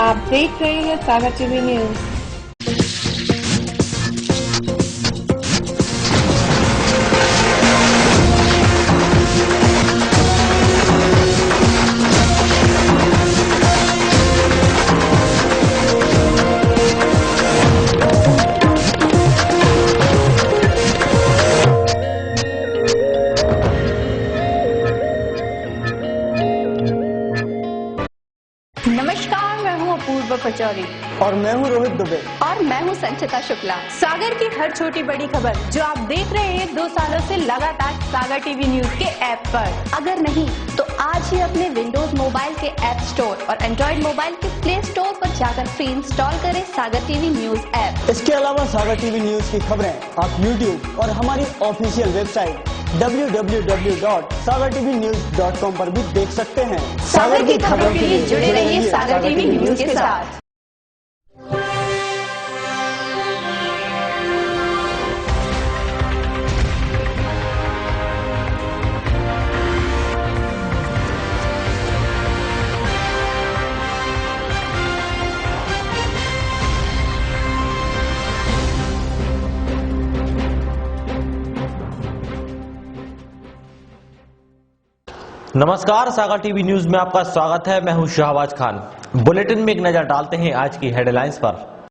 आप देख रहे हैं सागर टीवी न्यूज। नमस्कार, मैं हूँ अपूर्व पचौरी और मैं हूँ रोहित दुबे और मैं हूँ संचिता शुक्ला। सागर की हर छोटी बड़ी खबर जो आप देख रहे हैं 2 सालों से लगातार सागर टीवी न्यूज के ऐप पर। अगर नहीं तो आज ही अपने विंडोज मोबाइल के ऐप स्टोर और एंड्रॉइड मोबाइल के प्ले स्टोर पर जाकर फ्री इंस्टॉल करें सागर टीवी न्यूज ऐप। इसके अलावा सागर टीवी न्यूज की खबरें आप YouTube और हमारी ऑफिशियल वेबसाइट www.sagartvnews.com पर भी देख सकते हैं। सागर की खबरों के लिए जुड़े रहिए सागर टीवी न्यूज के साथ। नमस्कार, सागर टीवी न्यूज में आपका स्वागत है। मैं हूं शहबाज खान। बुलेटिन में एक नजर डालते हैं आज की हेडलाइंस पर।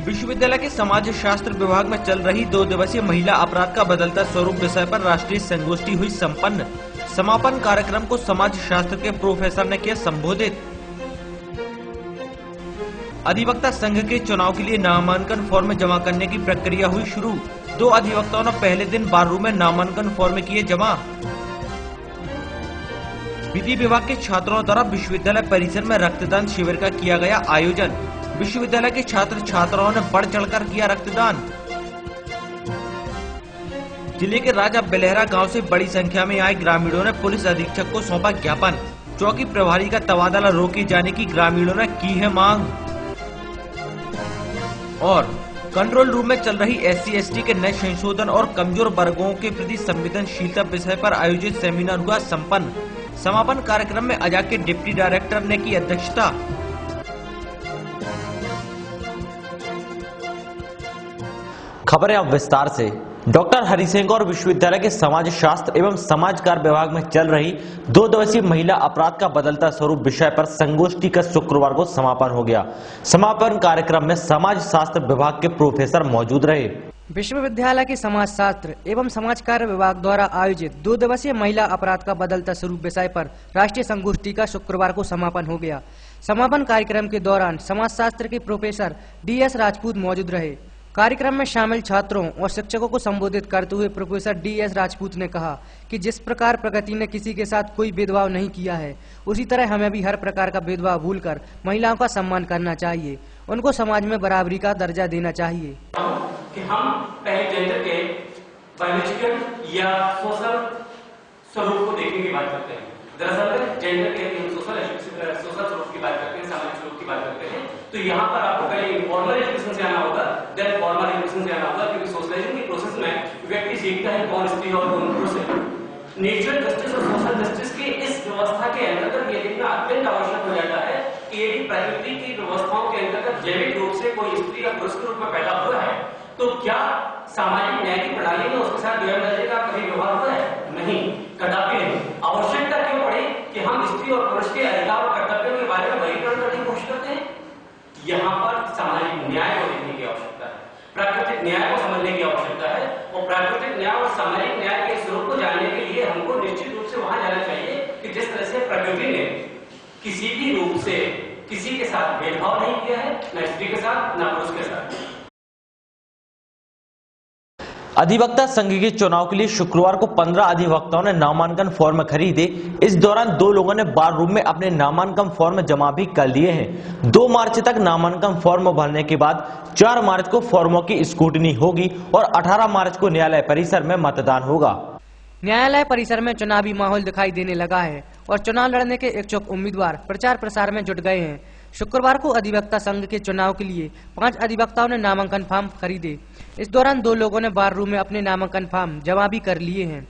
विश्वविद्यालय के समाज शास्त्र विभाग में चल रही 2 दिवसीय महिला अपराध का बदलता स्वरूप विषय पर राष्ट्रीय संगोष्ठी हुई संपन्न। समापन कार्यक्रम को समाज शास्त्र के प्रोफेसर ने किया संबोधित। अधिवक्ता संघ के चुनाव के लिए नामांकन फॉर्म जमा करने की प्रक्रिया हुई शुरू। 2 अधिवक्ताओं ने पहले दिन बार रूम में नामांकन फॉर्म किए जमा। विधि विभाग के छात्रों द्वारा विश्वविद्यालय परिसर में रक्तदान शिविर का किया गया आयोजन। विश्वविद्यालय के छात्र छात्राओं ने बढ़ चढ़कर किया रक्तदान। जिले के राजा बेलहरा गांव से बड़ी संख्या में आए ग्रामीणों ने पुलिस अधीक्षक को सौंपा ज्ञापन। चौकी प्रभारी का तबादला रोके जाने की ग्रामीणों ने की है मांग। और कंट्रोल रूम में चल रही SC/ST के नए संशोधन और कमजोर वर्गों के प्रति संवेदनशीलता विषय पर आयोजित सेमिनार हुआ संपन्न। समापन कार्यक्रम में अजाक के डिप्टी डायरेक्टर ने की अध्यक्षता। खबरें अब विस्तार से। डॉक्टर हरिसिंह और विश्वविद्यालय के समाज शास्त्र एवं समाज कार्य विभाग में चल रही 2 दिवसीय महिला अपराध का बदलता स्वरूप विषय पर संगोष्ठी का शुक्रवार को समापन हो गया। समापन कार्यक्रम में समाज शास्त्र विभाग के प्रोफेसर मौजूद रहे। विश्वविद्यालय के समाज शास्त्र एवं समाज कार्य विभाग द्वारा आयोजित 2 दिवसीय महिला अपराध का बदलता स्वरूप विषय पर राष्ट्रीय संगोष्ठी का शुक्रवार को समापन हो गया। समापन कार्यक्रम के दौरान समाज शास्त्र के प्रोफेसर DS राजपूत मौजूद रहे। कार्यक्रम में शामिल छात्रों और शिक्षकों को संबोधित करते हुए प्रोफेसर DS राजपूत ने कहा कि जिस प्रकार प्रगति ने किसी के साथ कोई भेदभाव नहीं किया है, उसी तरह हमें भी हर प्रकार का भेदभाव भूलकर महिलाओं का सम्मान करना चाहिए। उनको समाज में बराबरी का दर्जा देना चाहिए। कि हम पहले जेंडर के बायोलॉजिकल या सोशल स्वरूप को देखने की बात करते हैं। दरअसल जेंडर के सोशल स्वरूप की बात करते हैं, सामाजिक स्वरूप की बात करते हैं। तो यहाँ पर आपको पहले फॉर्मल एजुकेशन से आना होगा, देन फॉर्मल एजुकेशन से आना होगा, क्योंकि सोशलाइजेशन के प्रोसेस में व्यक्ति सीखता है कौन स्त्री और कौन पुरुष है। नेचुरल जस्टिस और सोशल जस्टिस की इस व्यवस्था के अंतर्गत ये देखना अत्यंत आवश्यक हो जाता है कि यदि प्रकृति की व्यवस्थाओं के अंतर्गत जैविक रूप से कोई स्त्री या पुरुष के रूप में पैदा हुआ है, तो क्या सामाजिक न्याय की प्रणाली में उसके साथ द्वैध दर्जे का कभी व्यवहार हुआ है? नहीं, कदापि नहीं। आवश्यकता क्यों पड़ी कि हम स्त्री और पुरुष के अधिकार और कर्तव्यों के बारे में वर्गीकरण करने की कोशिश करते हैं? यहाँ पर सामाजिक न्याय को देखने की आवश्यकता है, प्राकृतिक न्याय को समझने की आवश्यकता है। और प्राकृतिक न्याय और सामाजिक न्याय के स्वरूप को जानने के लिए हमको निश्चित रूप से वहां जाना चाहिए कि जिस तरह से प्रकृति ने किसी भी रूप से किसी के साथ भेदभाव नहीं किया है, न स्त्री के साथ न पुरुष के साथ। अधिवक्ता संघ के चुनाव के लिए शुक्रवार को 15 अधिवक्ताओं ने नामांकन फॉर्म खरीदे। इस दौरान 2 लोगों ने बार रूम में अपने नामांकन फॉर्म जमा भी कर लिए हैं। 2 मार्च तक नामांकन फॉर्म भरने के बाद 4 मार्च को फॉर्मों की स्क्रूटनी होगी और 18 मार्च को न्यायालय परिसर में मतदान होगा। न्यायालय परिसर में चुनावी माहौल दिखाई देने लगा है और चुनाव लड़ने के इच्छुक उम्मीदवार प्रचार प्रसार में जुट गए हैं। शुक्रवार को अधिवक्ता संघ के चुनाव के लिए 5 अधिवक्ताओं ने नामांकन फॉर्म खरीदे। इस दौरान 2 लोगों ने बार रूम में अपने नामांकन फॉर्म जमा भी कर लिए हैं।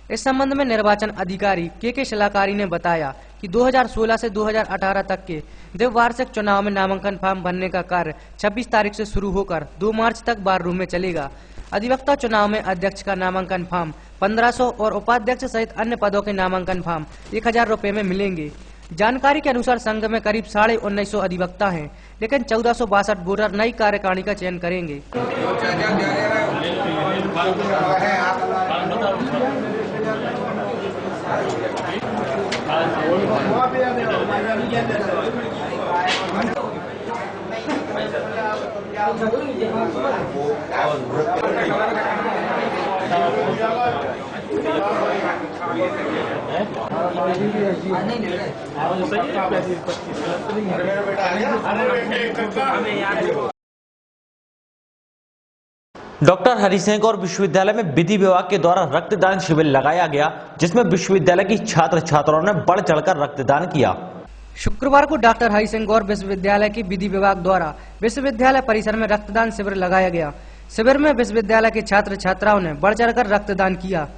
इस संबंध में निर्वाचन अधिकारी के शिलाकारी ने बताया कि 2016 से 2018 तक के द्विवार्षिक चुनाव में नामांकन फॉर्म भरने का कार्य 26 तारीख से शुरू होकर 2 मार्च तक बार रूम में चलेगा। अधिवक्ता चुनाव में अध्यक्ष का नामांकन फॉर्म 1500 और उपाध्यक्ष सहित अन्य पदों के नामांकन फॉर्म 1000 रुपए में मिलेंगे। जानकारी के अनुसार संघ में करीब 1950 अधिवक्ता हैं, लेकिन 1462 वोटर नई कार्यकारिणी का चयन करेंगे। डॉक्टर हरिसिंह गौर विश्वविद्यालय में विधि विभाग के द्वारा रक्तदान शिविर लगाया गया, जिसमें विश्वविद्यालय की छात्र छात्राओं ने बढ़ चढ़कर रक्तदान किया। शुक्रवार को डॉक्टर हरिसिंह गौर विश्वविद्यालय की विधि विभाग द्वारा विश्वविद्यालय परिसर में रक्तदान शिविर लगाया गया। शिविर में विश्वविद्यालय के छात्र छात्राओं ने बढ़ चढ़कर रक्तदान किया।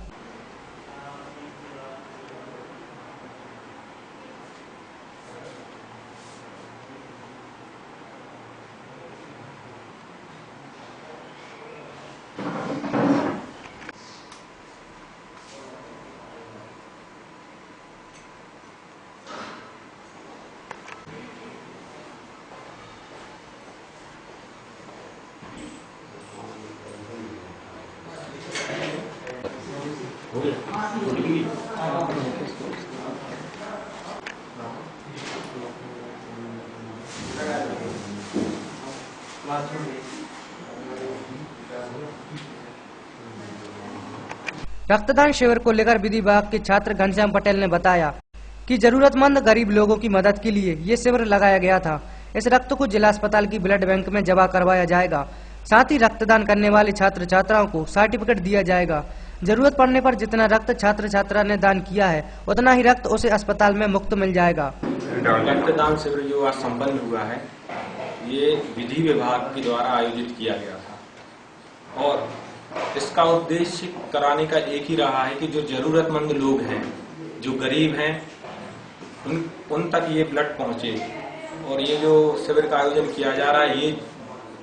रक्तदान शिविर को लेकर विधि विभाग के छात्र घनश्याम पटेल ने बताया कि जरूरतमंद गरीब लोगों की मदद के लिए ये शिविर लगाया गया था। इस रक्त को जिला अस्पताल की ब्लड बैंक में जमा करवाया जाएगा। साथ ही रक्तदान करने वाले छात्र छात्राओं को सर्टिफिकेट दिया जाएगा। जरूरत पड़ने पर जितना रक्त छात्र छात्रा ने दान किया है उतना ही रक्त उसे अस्पताल में मुफ्त मिल जाएगा। रक्तदान शिविर जो आज संपन्न हुआ है, ये विधि विभाग के द्वारा आयोजित किया गया था और इसका उद्देश्य कराने का एक ही रहा है कि जो जरूरतमंद लोग हैं, जो गरीब हैं, उन तक ये ब्लड पहुंचे। और ये जो शिविर का आयोजन किया जा रहा है,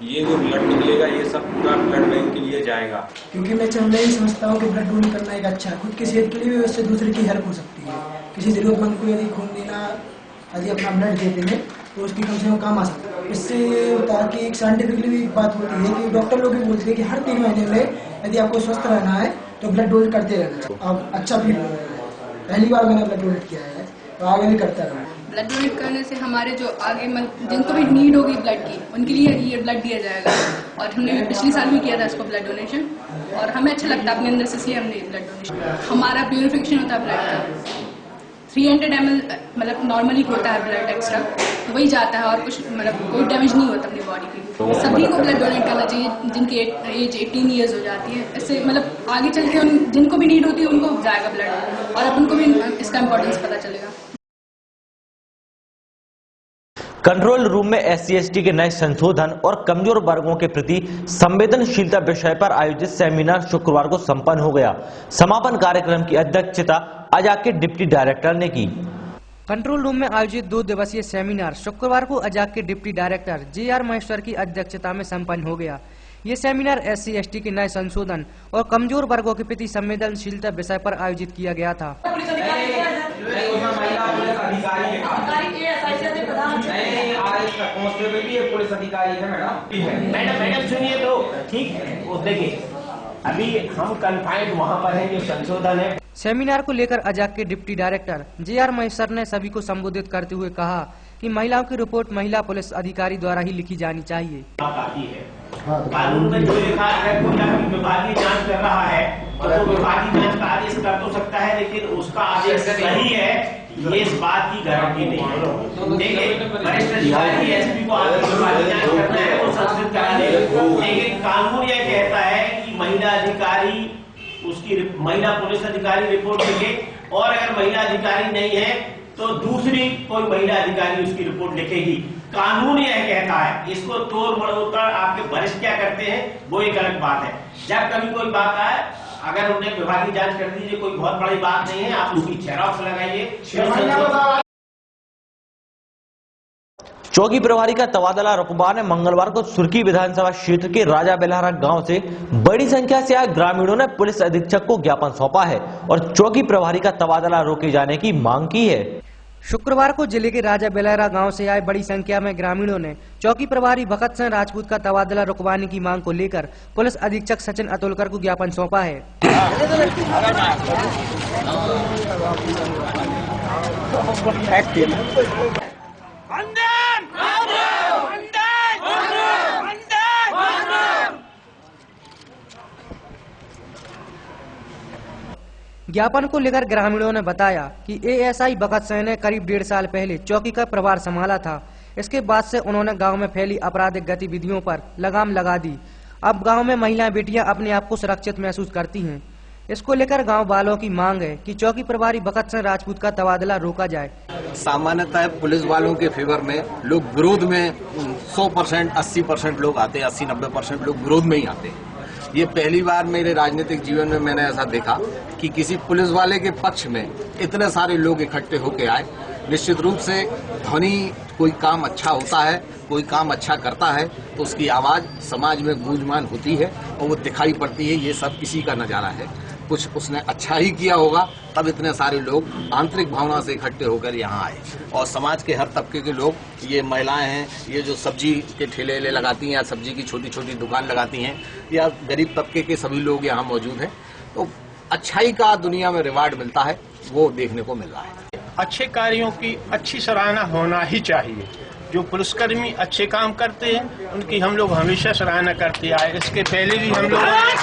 ये जो ब्लड निकलेगा ये सब पूरा ब्लड बैंक के लिए जाएगा। क्योंकि मैं यही समझता हूँ कि ब्लड डोनेट करना एक अच्छा है, खुद की सेहत के लिए भी, उससे दूसरे की हेल्प हो सकती है। किसी जरूरतमंद को यदि खून देना, यदि अपना ब्लड देते हैं तो उसकी कम से कम काम आ सकता है। इससे ये होता है कि एक साइंटिफिकली भी बात होती है कि डॉक्टर लोग भी बोलते हैं कि हर 3 महीने में यदि आपको स्वस्थ रहना है तो ब्लड डोनेट करते रहना चाहिए। अब अच्छा फील हो रहा है, पहली बार मैंने ब्लड डोनेट किया है तो आगे भी करता रहूँ। ब्लड डोनेट करने से हमारे जो आगे जिनको भी नीड होगी ब्लड की, उनके लिए ये ब्लड दिया जाएगा। और हमने पिछले साल भी किया था इसको ब्लड डोनेशन, और हमें अच्छा लगता है अपने अंदर से, इसलिए हमने ब्लड डोनेशन। हमारा प्यूरिफिकेशन होता है ब्लड का, 300 ml मतलब नॉर्मली होता है ब्लड एक्स्ट्रा, तो वही जाता है और कुछ मतलब कोई डैमेज नहीं होता अपनी बॉडी की। सभी को ब्लड डोनेट करना चाहिए जिनकी एज 18 ईयर्स हो जाती है। इससे मतलब आगे चल के जिनको भी नीड होती है उनको जाएगा ब्लड, और अपन को भी इसका इम्पोर्टेंस पता चलेगा। कंट्रोल रूम में SC/ST के नए संशोधन और कमजोर वर्गों के प्रति संवेदनशीलता विषय पर आयोजित सेमिनार शुक्रवार को संपन्न हो गया। समापन कार्यक्रम की अध्यक्षता अजाक के डिप्टी डायरेक्टर ने की। कंट्रोल रूम में आयोजित 2 दिवसीय सेमिनार शुक्रवार को अजाक के डिप्टी डायरेक्टर JR महेश्वर की अध्यक्षता में संपन्न हो गया। ये सेमिनार SC/ST के नए संशोधन और कमजोर वर्गों के प्रति संवेदनशीलता विषय पर आयोजित किया गया था। पुलिस अधिकारी है मैडम सुनिए तो ठीक है, वो देखिए अभी हम कन्फाइंड वहाँ पर है, जो संशोधन है। सेमिनार को लेकर अजाक के डिप्टी डायरेक्टर JR महेश्वर ने सभी को संबोधित करते हुए कहा कि महिलाओं की रिपोर्ट महिला पुलिस अधिकारी द्वारा ही लिखी जानी चाहिए। कानून में जो लिखा है विभागीय जांच कर रहा है तो विभागीय जांच का आदेश कर तो सकता है, लेकिन उसका आदेश सही है ये इस बात की गारंटी नहीं है। देखिए वरिष्ठ अधिकारी SP को आगे विभागीय जांच करना है, वो संशोधित करा देगा, लेकिन कानून यह कहता है कि महिला अधिकारी उसकी महिला पुलिस अधिकारी रिपोर्ट लिखे, और अगर महिला अधिकारी नहीं है तो दूसरी कोई महिला अधिकारी उसकी रिपोर्ट लिखेगी। कानून यह कहता है, इसको तोड़ मरोड़ कर आपके वरिष्ठ क्या करते हैं वो एक अलग बात है। जब कभी कोई बात आए अगर उन्हें विभागीय जांच कर दीजिए, कोई बहुत बड़ी बात नहीं है, आप उसकी जेरॉक्स लगाइए। चौकी प्रभारी का तबादला रुकबा ने मंगलवार को सुर्खी विधानसभा क्षेत्र के राजा बेलहरा गांव से बड़ी संख्या से आए ग्रामीणों ने पुलिस अधीक्षक को ज्ञापन सौंपा है और चौकी प्रभारी का तबादला रोके जाने की मांग की है। शुक्रवार को जिले के राजा बेलहरा गांव से आए बड़ी संख्या में ग्रामीणों ने चौकी प्रभारी भगत सिंह राजपूत का तबादला रुकवाने की मांग को लेकर पुलिस अधीक्षक सचिन अतुलकर को ज्ञापन सौंपा है। ज्ञापन को लेकर ग्रामीणों ने बताया कि एएसआई भगत सिंह ने करीब 1.5 साल पहले चौकी का प्रभार संभाला था। इसके बाद से उन्होंने गांव में फैली आपराधिक गतिविधियों पर लगाम लगा दी। अब गांव में महिला बेटियां अपने आप को सुरक्षित महसूस करती हैं। इसको लेकर गांव वालों की मांग है कि चौकी प्रभारी भगत सिंह राजपूत का तबादला रोका जाए। सामान्यतः पुलिस वालों के फेवर में लोग विरोध में 100%, 80% लोग आते हैं, 80-90% लोग विरोध में ही आते हैं। ये पहली बार मेरे राजनीतिक जीवन में मैंने ऐसा देखा कि किसी पुलिस वाले के पक्ष में इतने सारे लोग इकट्ठे होकर आए। निश्चित रूप से ध्वनि, कोई काम अच्छा होता है, कोई काम अच्छा करता है तो उसकी आवाज समाज में गूंजमान होती है और वो दिखाई पड़ती है। ये सब इसी का नजारा है। कुछ उसने अच्छा ही किया होगा तब इतने सारे लोग आंतरिक भावना से इकट्ठे होकर यहाँ आए और समाज के हर तबके के लोग, ये महिलाएं हैं, ये जो सब्जी के ठेले लगाती हैं या सब्जी की छोटी छोटी दुकान लगाती हैं, या गरीब तबके के सभी लोग यहाँ मौजूद हैं। तो अच्छाई का दुनिया में रिवार्ड मिलता है, वो देखने को मिल रहा है। अच्छे कार्यों की अच्छी सराहना होना ही चाहिए। जो पुलिसकर्मी अच्छे काम करते हैं उनकी हम लोग हमेशा सराहना करते आए। इसके पहले भी हम लोग 10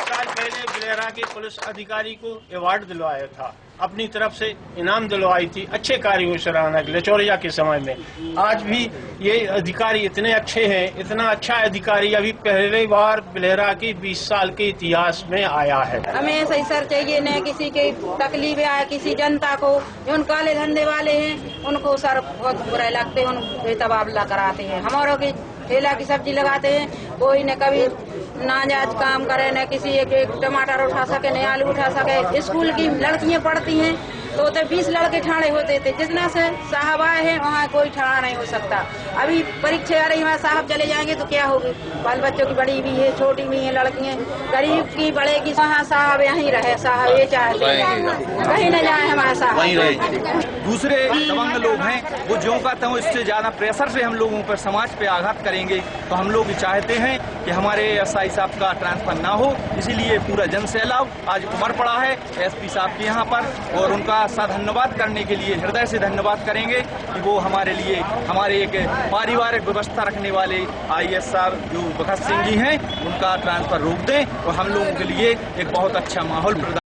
साल पहले बेलहरा के पुलिस अधिकारी को अवार्ड दिलवाया था, अपनी तरफ से इनाम दिलवाई थी अच्छे कार्यों की सराहना के लिए चौरिया के समय में। आज भी ये अधिकारी इतने अच्छे हैं, इतना अच्छा अधिकारी अभी पहली बार बेलहरा के 20 साल के इतिहास में आया है। हमें ऐसा ही सर चाहिए, न किसी की तकलीफ आए, किसी जनता को जो उन काले धंधे वाले हैं उनको सर बहुत बुरा लगते हैं, उनको तबादला कराते हैं। हमारों की ठेला की सब्जी लगाते हैं, कोई न कभी नाजायज काम करे, न किसी एक टमाटर उठा सके, न आलू उठा सके। स्कूल की लड़कियां पढ़ती हैं तो 20 लड़के ठाणे होते थे, जितना से साहब आए हैं वहाँ कोई ठाड़ा नहीं हो सकता। अभी परीक्षा आ रही है, साहब चले जाएंगे तो क्या होगी? बाल बच्चों की बड़ी भी है, छोटी भी है लड़कियां, गरीब की बड़े की, वहाँ साहब यहीं रहे। साहब ये चाहते कहीं न जाए हमारे साहब। दूसरे दबंग लोग हैं वो जो कहते हैं इससे ज्यादा प्रेशर से हम लोगों पर समाज पे आघात करेंगे, तो हम लोग चाहते हैं कि हमारे एसआई साहब का ट्रांसफर ना हो। इसीलिए पूरा जन सैलाब आज उमड़ पड़ा है एसपी साहब के यहाँ पर, और उनका धन्यवाद करने के लिए हृदय से धन्यवाद करेंगे कि वो हमारे लिए, हमारे एक पारिवारिक व्यवस्था रखने वाले आईएएस साहब जो भगत सिंह जी हैं, उनका ट्रांसफर रोक दें और हम लोगों के लिए एक बहुत अच्छा माहौल प्रदान।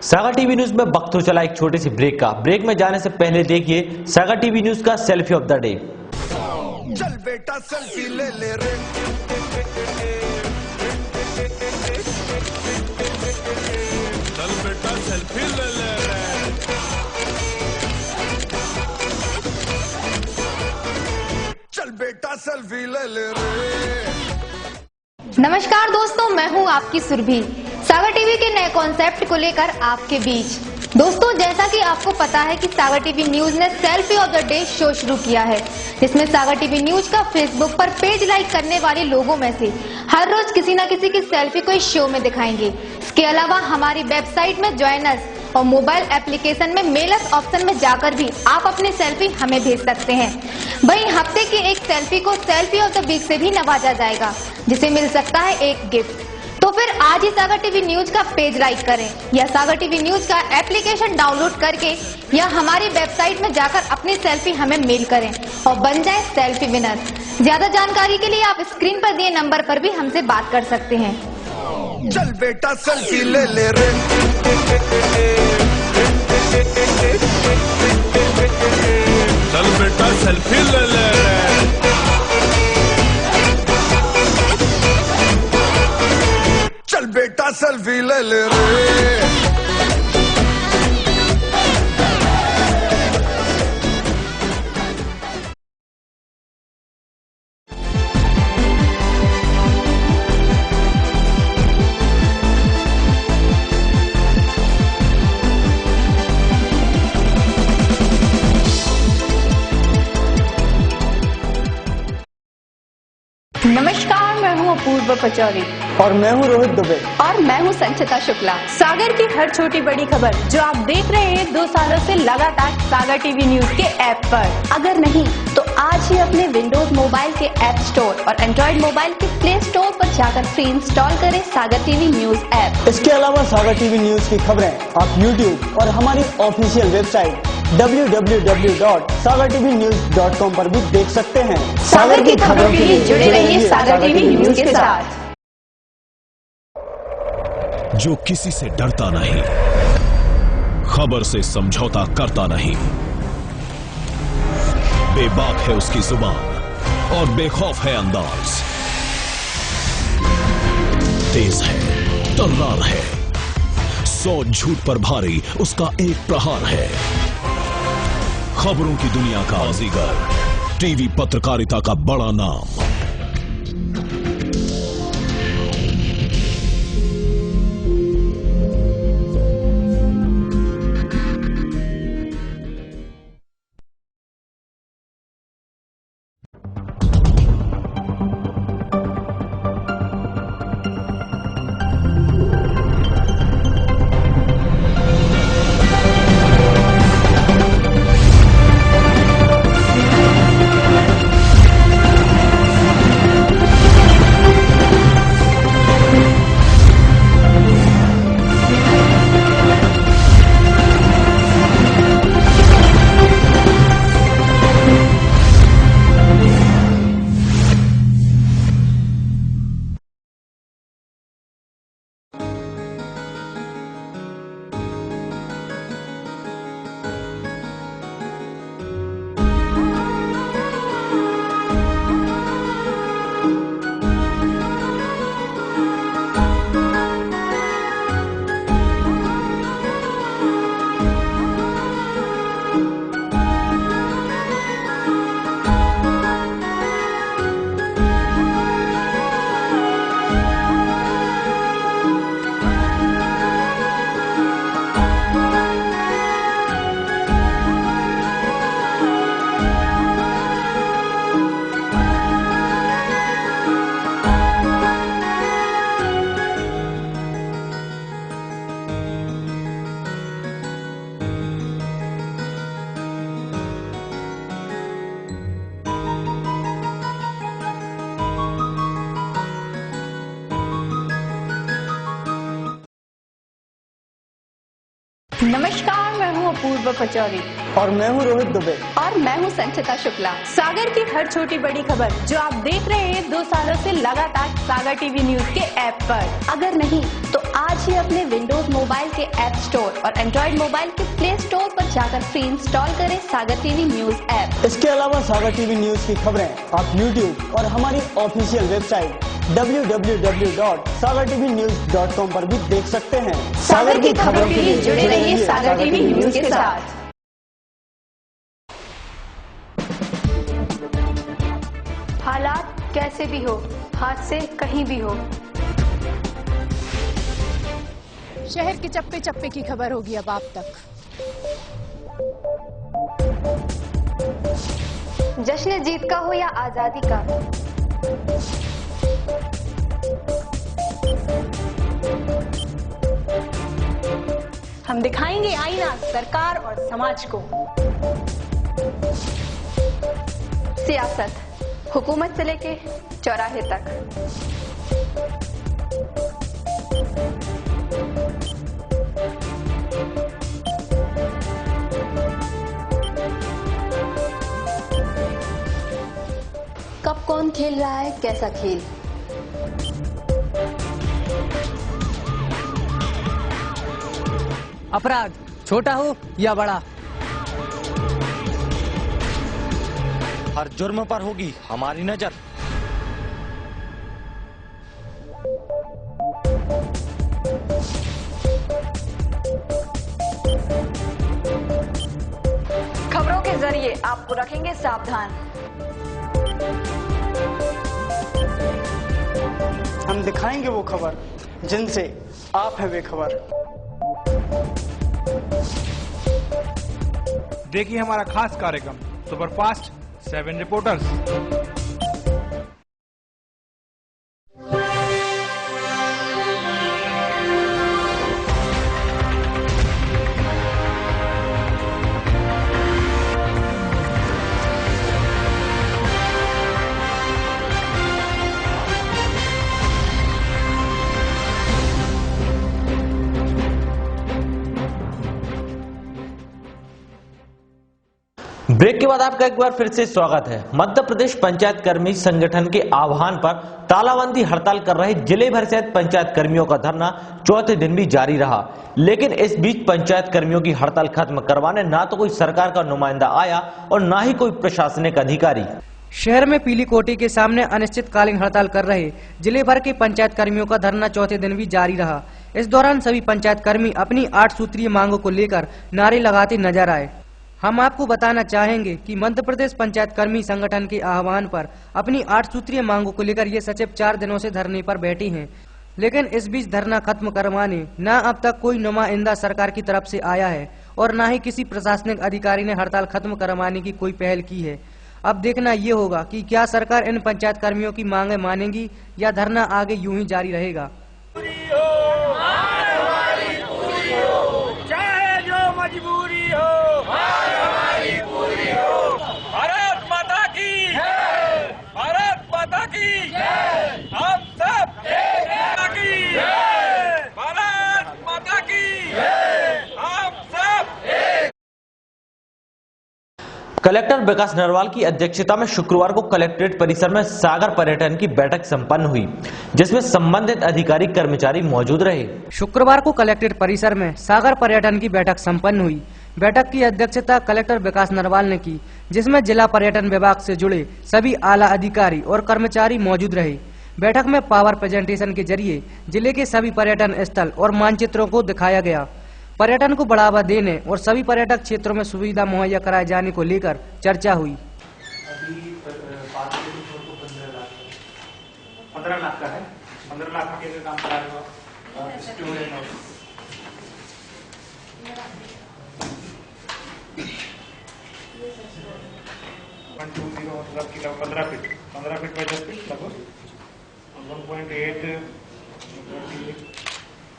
सागर टीवी न्यूज में वक्त हो चला एक छोटे सी ब्रेक का। ब्रेक में जाने से पहले देखिए सागर टीवी न्यूज का सेल्फी ऑफ द डे। चल बेटा सेल्फी ले ले रे, चल बेटा सेल्फी ले ले रे। चल बेटा सेल्फी ले ले रे। नमस्कार दोस्तों, मैं हूं आपकी सुरभि, सागर टीवी के नए कॉन्सेप्ट को लेकर आपके बीच। दोस्तों, जैसा कि आपको पता है कि सागर टीवी न्यूज ने selfie of the day show शुरू किया है, जिसमें सागर टीवी न्यूज का फेसबुक पर पेज लाइक करने वाले लोगों में से हर रोज किसी न किसी की सेल्फी को इस शो में दिखाएंगे। इसके अलावा हमारी वेबसाइट में ज्वाइन अस और मोबाइल एप्लीकेशन में मेल अस ऑप्शन में जाकर भी आप अपनी सेल्फी हमें भेज सकते हैं। वहीं हफ्ते की एक सेल्फी को सेल्फी ऑफ द वीक से भी नवाजा जाएगा, जिसे मिल सकता है एक गिफ्ट। तो फिर आज ही सागर टीवी न्यूज का पेज लाइक करें या सागर टीवी न्यूज का एप्लीकेशन डाउनलोड करके या हमारी वेबसाइट में जाकर अपनी सेल्फी हमें मेल करें और बन जाए सेल्फी विनर। ज्यादा जानकारी के लिए आप स्क्रीन पर दिए नंबर पर भी हमसे बात कर सकते हैं। चल बेटा सेल्फी ले ले रे, चल बेटा सेल्फी ले ले रे। चल बेटा सेल्फी ले ले रे। नमस्कार, मैं हूँ अपूर्व पचौरी और मैं हूँ रोहित दुबे और मैं हूँ संचिता शुक्ला। सागर की हर छोटी बड़ी खबर जो आप देख रहे हैं 2 सालों से लगातार सागर टीवी न्यूज के ऐप पर। अगर नहीं तो आज ही अपने विंडोज मोबाइल के ऐप स्टोर और एंड्रॉइड मोबाइल के प्ले स्टोर पर जाकर फ्री इंस्टॉल करें सागर टीवी न्यूज ऐप। इसके अलावा सागर टीवी न्यूज की खबरें आप यूट्यूब और हमारी ऑफिशियल वेबसाइट www.sagartvnews.com पर भी देख सकते हैं। सागर की खबरों के लिए जुड़े रहिए सागर टीवी न्यूज के साथ। जो किसी से डरता नहीं, खबर से समझौता करता नहीं, बेबाक है उसकी जुबान और बेखौफ है अंदाज, तेज है, तर्रार है, 100 झूठ पर भारी उसका एक प्रहार है। खबरों की दुनिया का बाजीगर, टीवी पत्रकारिता का बड़ा नाम। नमस्कार, मैं हूँ अपूर्व पचौरी और मैं हूँ रोहित दुबे और मैं हूँ संचिता शुक्ला। सागर की हर छोटी बड़ी खबर जो आप देख रहे हैं 2 सालों से लगातार सागर टीवी न्यूज के ऐप पर। अगर नहीं तो आज ही अपने विंडोज मोबाइल के ऐप स्टोर और एंड्रॉइड मोबाइल के प्ले स्टोर पर जाकर फ्री इंस्टॉल करें सागर टीवी न्यूज ऐप। इसके अलावा सागर टीवी न्यूज की खबरें आप यूट्यूब और हमारी ऑफिशियल वेबसाइट www.sagartvnews.com पर भी देख सकते हैं। सागर की खबरों के लिए जुड़े रहिए सागर टीवी न्यूज के साथ। हालात कैसे भी हो, हाथ से कहीं भी हो, शहर के चप्पे चप्पे की खबर होगी अब आप तक। जश्न जीत का हो या आजादी का, हम दिखाएंगे आईना सरकार और समाज को। सियासत हुकूमत से लेके चौराहे तक, कब कौन खेल रहा है कैसा खेल, अपराध छोटा हो या बड़ा, हर जुर्म पर होगी हमारी नजर। खबरों के जरिए आपको रखेंगे सावधान। हम दिखाएंगे वो खबर जिनसे आप है बेखबर। देखिए हमारा खास कार्यक्रम सुपरफास्ट 7 रिपोर्टर्स। ब्रेक के बाद आपका एक बार फिर से स्वागत है। मध्य प्रदेश पंचायत कर्मी संगठन के आह्वान पर तालाबंदी हड़ताल कर रहे जिले भर से पंचायत कर्मियों का धरना चौथे दिन भी जारी रहा, लेकिन इस बीच पंचायत कर्मियों की हड़ताल खत्म करवाने ना तो कोई सरकार का नुमाइंदा आया और ना ही कोई प्रशासनिक अधिकारी। शहर में पीली कोठी के सामने अनिश्चितकालीन हड़ताल कर रहे जिले भर के पंचायत कर्मियों का धरना चौथे दिन भी जारी रहा। इस दौरान सभी पंचायत कर्मी अपनी 8 सूत्रीय मांगों को लेकर नारे लगाते नजर आए। हम आपको बताना चाहेंगे कि मध्य प्रदेश पंचायत कर्मी संगठन के आह्वान पर अपनी 8 सूत्रीय मांगों को लेकर ये सचिव 4 दिनों से धरने पर बैठी हैं, लेकिन इस बीच धरना खत्म करवाने न अब तक कोई नुमाइंदा सरकार की तरफ से आया है और न ही किसी प्रशासनिक अधिकारी ने हड़ताल खत्म करवाने की कोई पहल की है। अब देखना ये होगा कि क्या सरकार इन पंचायत कर्मियों की मांगे मानेगी या धरना आगे यूं ही जारी रहेगा। चाहे जो मजबूरी हो, भारत माता की जय, भारत माता की जय, हम सब की जय, भारत माता की जय, हम सब एक। कलेक्टर विकास नरवाल की अध्यक्षता में शुक्रवार को कलेक्ट्रेट परिसर में सागर पर्यटन की बैठक संपन्न हुई, जिसमें संबंधित अधिकारी कर्मचारी मौजूद रहे। शुक्रवार को कलेक्ट्रेट परिसर में सागर पर्यटन की बैठक संपन्न हुई। बैठक की अध्यक्षता कलेक्टर विकास नरवाल ने की, जिसमें जिला पर्यटन विभाग से जुड़े सभी आला अधिकारी और कर्मचारी मौजूद रहे। बैठक में पावर प्रेजेंटेशन के जरिए जिले के सभी पर्यटन स्थल और मानचित्रों को दिखाया गया। पर्यटन को बढ़ावा देने और सभी पर्यटक क्षेत्रों में सुविधा मुहैया कराए जाने को लेकर चर्चा हुई। 15 लाख का है, 15 लाख का कैसे काम करा रहे हो? मतलब कि 15 फीट बाय 10 फीट लगभग 1.8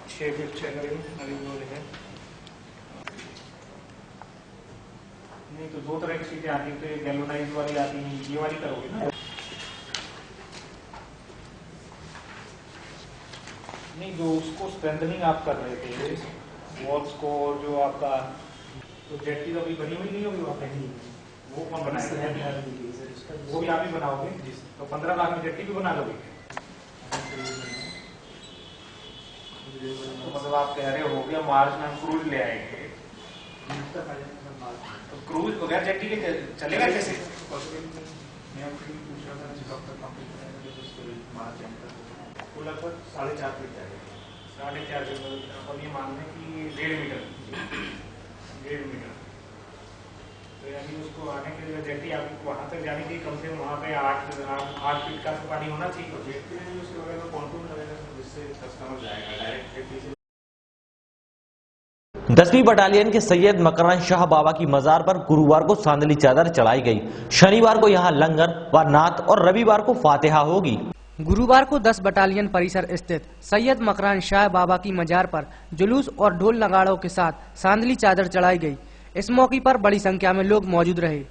6 फीट है। नहीं तो 2 तरह की सीटें आती हैं, तो गैल्वेनाइज वाली आती हैं, ये वाली करोगे ना? नहीं, जो उसको स्ट्रेंथनिंग आप कर रहे थे वॉल्स को, और जो आपका तो जेट्टी तो अभी बनी हुई नहीं होगी वहाँ कहीं, वो कौन बनाएगा? वो भी आप ही बनाओगे, तो 15 लाख में जेट्टी भी बना लोगे? तो मतलब आप कह रहे हो गया मार्च में हम क्रूज ले आएंगे, तो क्रूज बगैर जेट्टी के चलेगा कैसे? लगभग 4.5 फीट जाएगा, 4.5 फीट, और ये मान लें कि 1.5 मीटर, तो यानी उसको आने के लिए जेट्टी आपको वहाँ तक जाने की कम से कम वहाँ पे 8 फीट का तो पानी होना चाहिए। तो जेट्टी में उसके बगैर में कॉन्टूर लगेगा, जिससे सस्ता हो जाएगा डायरेक्ट जेट्टी से। 10वीं बटालियन के सैयद मकरान शाह बाबा की मजार पर गुरुवार को सांदली चादर चढ़ाई गई। शनिवार को यहां लंगर व नात और रविवार को फातिहा होगी। गुरुवार को 10 बटालियन परिसर स्थित सैयद मकरान शाह बाबा की मजार पर जुलूस और ढोल नगाड़ों के साथ सांदली चादर चढ़ाई गई। इस मौके पर बड़ी संख्या में लोग मौजूद रहे।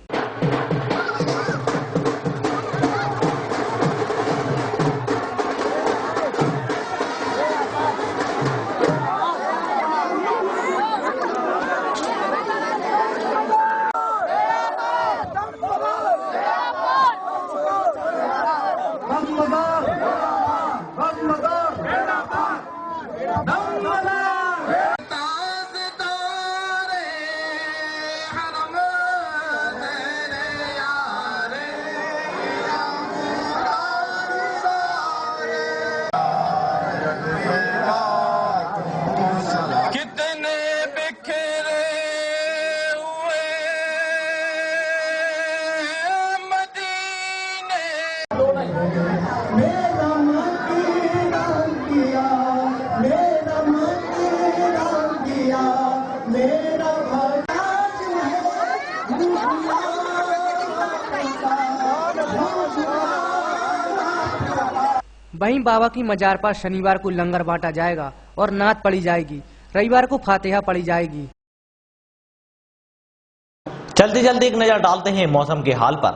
वहीं बाबा की मजार पर शनिवार को लंगर बांटा जाएगा और नात पढ़ी जाएगी। रविवार को फातिहा पढ़ी जाएगी। चलते चलते एक नजर डालते हैं मौसम के हाल पर।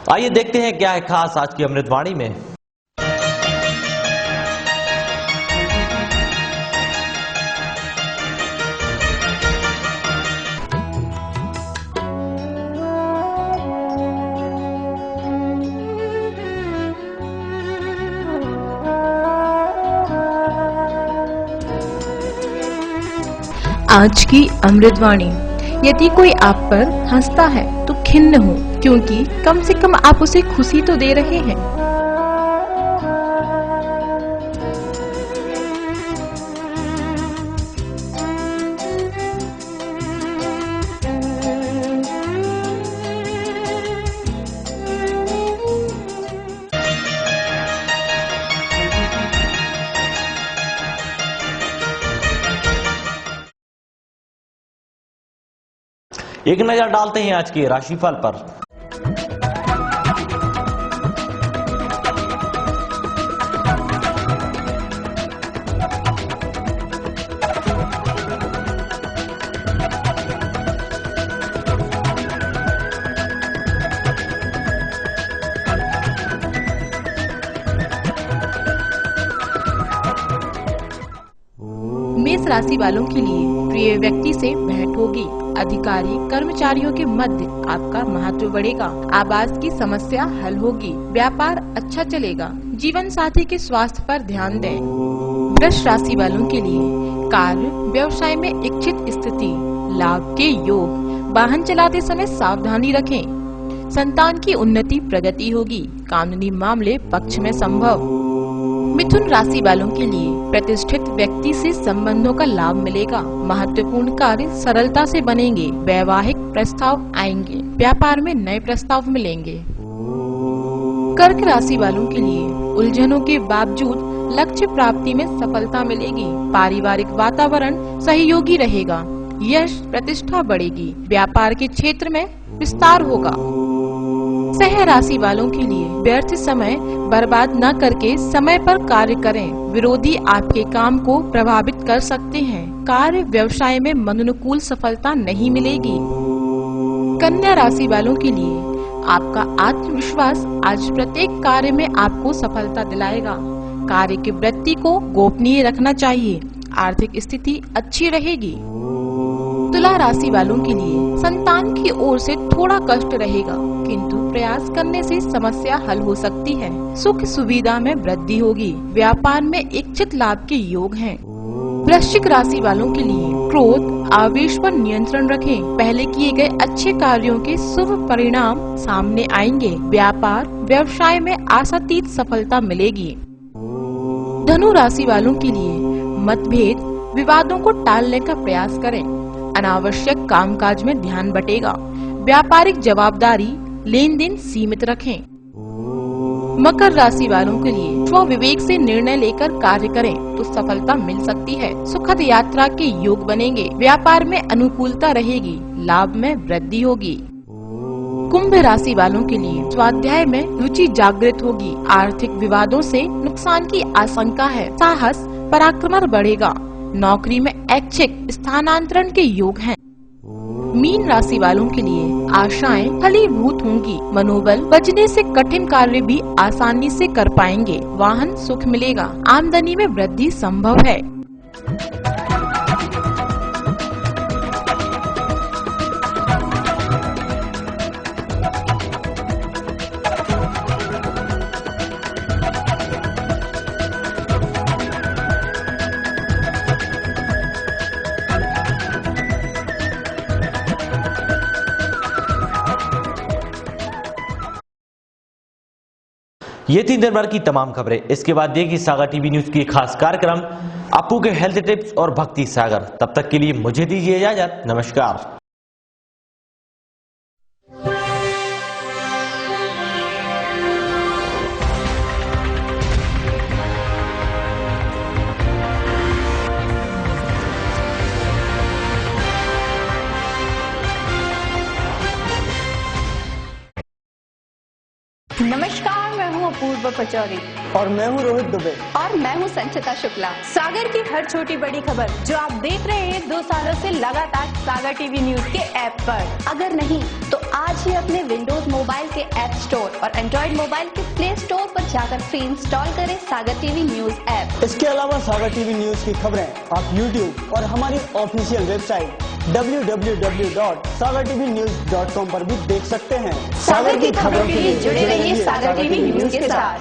आइए देखते हैं क्या है खास आज की अमृतवाणी में। आज की अमृतवाणी। यदि कोई आप पर हंसता है तो खिन्न हो, क्योंकि कम से कम आप उसे खुशी तो दे रहे हैं। एक नजर डालते हैं आज के राशिफल पर। मेष राशि वालों के लिए प्रिय व्यक्ति से भेंट होगी। अधिकारी कर्मचारियों के मध्य आपका महत्व बढ़ेगा। आवास की समस्या हल होगी। व्यापार अच्छा चलेगा। जीवन साथी के स्वास्थ्य पर ध्यान दें। वृष राशि वालों के लिए कार्य व्यवसाय में इच्छित स्थिति, लाभ के योग। वाहन चलाते समय सावधानी रखें। संतान की उन्नति प्रगति होगी। कानूनी मामले पक्ष में संभव। मिथुन राशि वालों के लिए प्रतिष्ठित व्यक्ति से संबंधों का लाभ मिलेगा। महत्वपूर्ण कार्य सरलता से बनेंगे। वैवाहिक प्रस्ताव आएंगे। व्यापार में नए प्रस्ताव मिलेंगे। कर्क राशि वालों के लिए उलझनों के बावजूद लक्ष्य प्राप्ति में सफलता मिलेगी। पारिवारिक वातावरण सहयोगी रहेगा। यश प्रतिष्ठा बढ़ेगी। व्यापार के क्षेत्र में विस्तार होगा। सिंह राशि वालों के लिए व्यर्थ समय बर्बाद न करके समय पर कार्य करें। विरोधी आपके काम को प्रभावित कर सकते हैं। कार्य व्यवसाय में मनोनुकूल सफलता नहीं मिलेगी। कन्या राशि वालों के लिए आपका आत्मविश्वास आज प्रत्येक कार्य में आपको सफलता दिलाएगा। कार्य की वृत्ति को गोपनीय रखना चाहिए। आर्थिक स्थिति अच्छी रहेगी। तुला राशि वालों के लिए संतान की ओर से थोड़ा कष्ट रहेगा, किंतु प्रयास करने से समस्या हल हो सकती है। सुख सुविधा में वृद्धि होगी। व्यापार में इच्छित लाभ के योग हैं। वृश्चिक राशि वालों के लिए क्रोध आवेश पर नियंत्रण रखें। पहले किए गए अच्छे कार्यों के शुभ परिणाम सामने आएंगे। व्यापार व्यवसाय में आशातीत सफलता मिलेगी। धनु राशि वालों के लिए मतभेद विवादों को टालने का प्रयास करें। अनावश्यक कामकाज में ध्यान बटेगा। व्यापारिक जवाबदारी लेन देन सीमित रखें। मकर राशि वालों के लिए स्वविवेक से निर्णय लेकर कार्य करें तो सफलता मिल सकती है। सुखद यात्रा के योग बनेंगे। व्यापार में अनुकूलता रहेगी। लाभ में वृद्धि होगी। कुंभ राशि वालों के लिए स्वाध्याय में रुचि जागृत होगी। आर्थिक विवादों से नुकसान की आशंका है। साहस पराक्रम बढ़ेगा। नौकरी में ऐच्छिक स्थानांतरण के योग हैं। मीन राशि वालों के लिए आशाएं फलीभूत होंगी। मनोबल बचने से कठिन कार्य भी आसानी से कर पाएंगे। वाहन सुख मिलेगा। आमदनी में वृद्धि संभव है। ये थी दिन भर की तमाम खबरें। इसके बाद देखिए सागर टीवी न्यूज की खास कार्यक्रम अप्पू के हेल्थ टिप्स और भक्ति सागर। तब तक के लिए मुझे दीजिए इजाजत। नमस्कार। नमस्कार, मैं हूँ अपूर्व पचौरी और मैं हूँ रोहित दुबे। और मैं हूँ संचिता शुक्ला। सागर की हर छोटी बड़ी खबर जो आप देख रहे हैं 2 सालों से लगातार सागर टीवी न्यूज के ऐप पर। अगर नहीं तो आज ही अपने विंडोज मोबाइल के ऐप स्टोर और एंड्रॉइड मोबाइल के प्ले स्टोर पर जाकर फ्री इंस्टॉल करें सागर टीवी न्यूज ऐप। इसके अलावा सागर टीवी न्यूज की खबरें आप YouTube और हमारी ऑफिशियल वेबसाइट www.sagartvnews.com पर भी देख सकते हैं। सागर की खबरों के लिए जुड़े रहिए सागर टीवी न्यूज के साथ।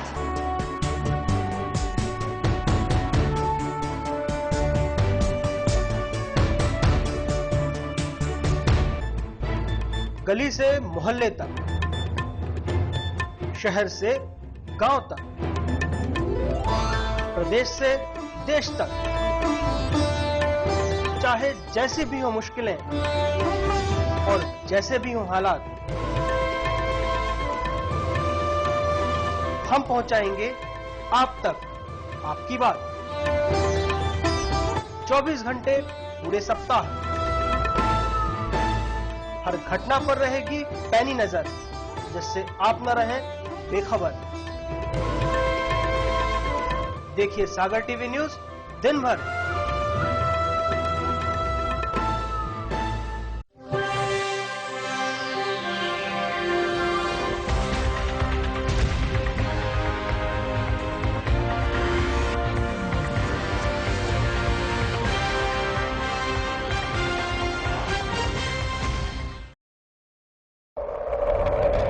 गली से मोहल्ले तक, शहर से गांव तक, प्रदेश से देश तक, चाहे जैसी भी हो मुश्किलें और जैसे भी हो हालात, हम पहुंचाएंगे आप तक आपकी बात। 24 घंटे पूरे सप्ताह, हर घटना पर रहेगी पैनी नजर, जिससे आप न रहें बेखबर। देखिए सागर टीवी न्यूज दिन भर।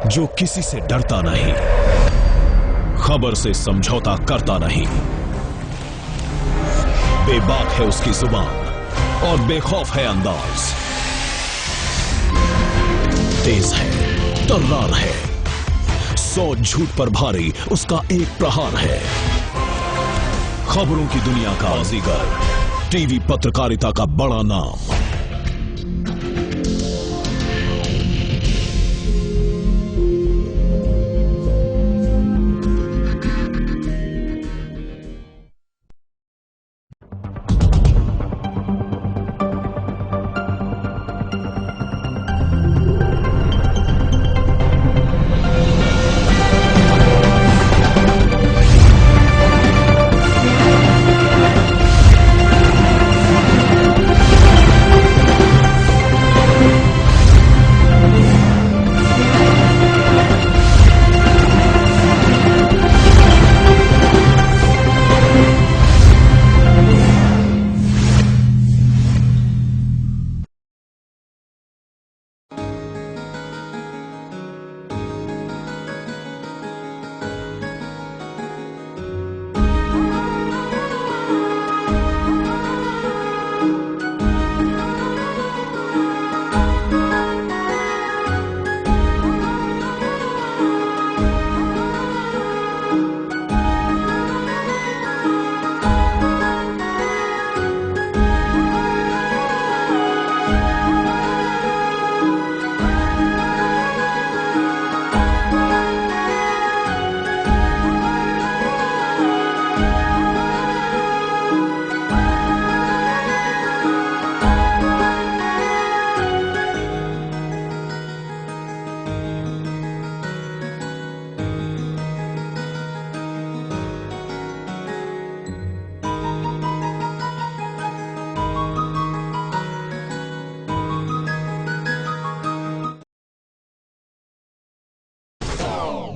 जो किसी से डरता नहीं, खबर से समझौता करता नहीं, बेबाक है उसकी जुबान और बेखौफ है अंदाज, तेज है, तर्रार है, 100 झूठ पर भारी उसका एक प्रहार है। खबरों की दुनिया का बाजीगर, टीवी पत्रकारिता का बड़ा नाम,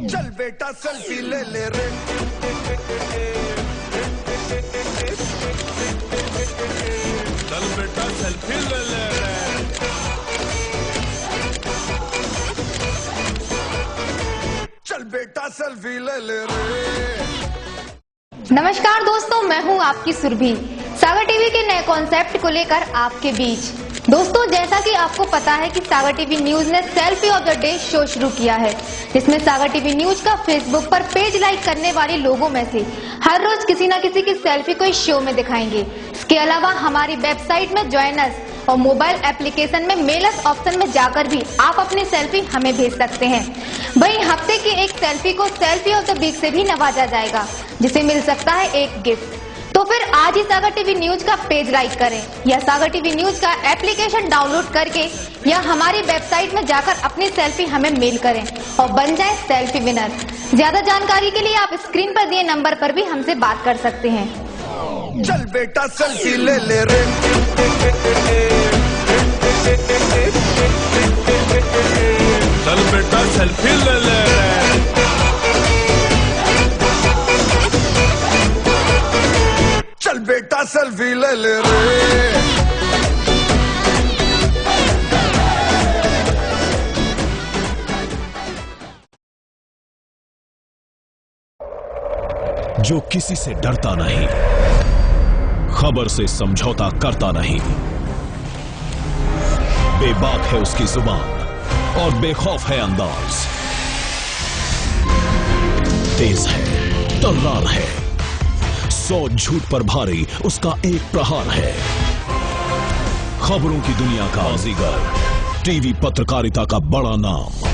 चल बेटा सेल्फी ले ले रे, चल बेटा सेल्फी ले ले रे, चल बेटा सेल्फी ले ले रे। नमस्कार दोस्तों, मैं हूं आपकी सुरभि। सागर टीवी के नए कॉन्सेप्ट को लेकर आपके बीच। दोस्तों, जैसा कि आपको पता है कि सागर टीवी न्यूज ने selfie of the day show शुरू किया है, जिसमें सागर टीवी न्यूज का फेसबुक पर पेज लाइक करने वाले लोगों में से हर रोज किसी न किसी की सेल्फी को इस शो में दिखाएंगे। इसके अलावा हमारी वेबसाइट में ज्वाइन अस और मोबाइल एप्लीकेशन में मेल अस ऑप्शन में जाकर भी आप अपनी सेल्फी हमें भेज सकते हैं। वहीं हफ्ते की एक सेल्फी को सेल्फी ऑफ द वीक से भी नवाजा जाएगा, जिसे मिल सकता है एक गिफ्ट। तो तो फिर आज ही सागर टीवी न्यूज का पेज लाइक करें या सागर टीवी न्यूज का एप्लीकेशन डाउनलोड करके या हमारी वेबसाइट में जाकर अपनी सेल्फी हमें मेल करें और बन जाए सेल्फी विनर। ज्यादा जानकारी के लिए आप स्क्रीन पर दिए नंबर पर भी हमसे बात कर सकते हैं। चल बेटा सेल्फी ले ले रे, चल बेटा सेल्फी ले ले रे, चल बेटा सेल्फी ले ले रे। जो किसी से डरता नहीं, खबर से समझौता करता नहीं, बेबाक है उसकी जुबान और बेखौफ है अंदाज, तेज है, तर्रार है, 100 झूठ पर भारी उसका एक प्रहार है। खबरों की दुनिया का बाजीगर, टीवी पत्रकारिता का बड़ा नाम।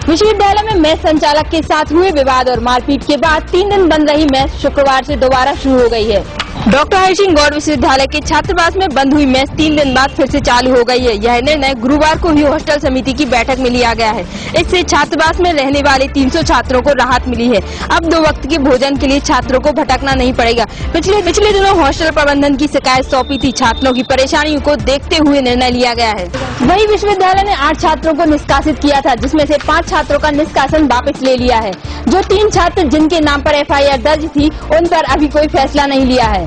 विश्वविद्यालय में मेस संचालक के साथ हुए विवाद और मारपीट के बाद 3 दिन बंद रही मेस शुक्रवार से दोबारा शुरू हो गई है। डॉक्टर हरि सिंह गौड़ विश्वविद्यालय के छात्रावास में बंद हुई मेस 3 दिन बाद फिर से चालू हो गई है। यह निर्णय गुरुवार को हुई हॉस्टल समिति की बैठक में लिया गया है। इससे छात्रावास में रहने वाले 300 छात्रों को राहत मिली है। अब 2 वक्त के भोजन के लिए छात्रों को भटकना नहीं पड़ेगा। पिछले दिनों हॉस्टल प्रबंधन की शिकायत सौंपी थी। छात्रों की परेशानियों को देखते हुए निर्णय लिया गया है। वहीं विश्वविद्यालय ने 8 छात्रों को निष्कासित किया था, जिसमें से 5 छात्रों का निष्कासन वापस ले लिया है। जो 3 छात्र जिनके नाम पर FIR दर्ज थी, उन पर अभी कोई फैसला नहीं लिया है।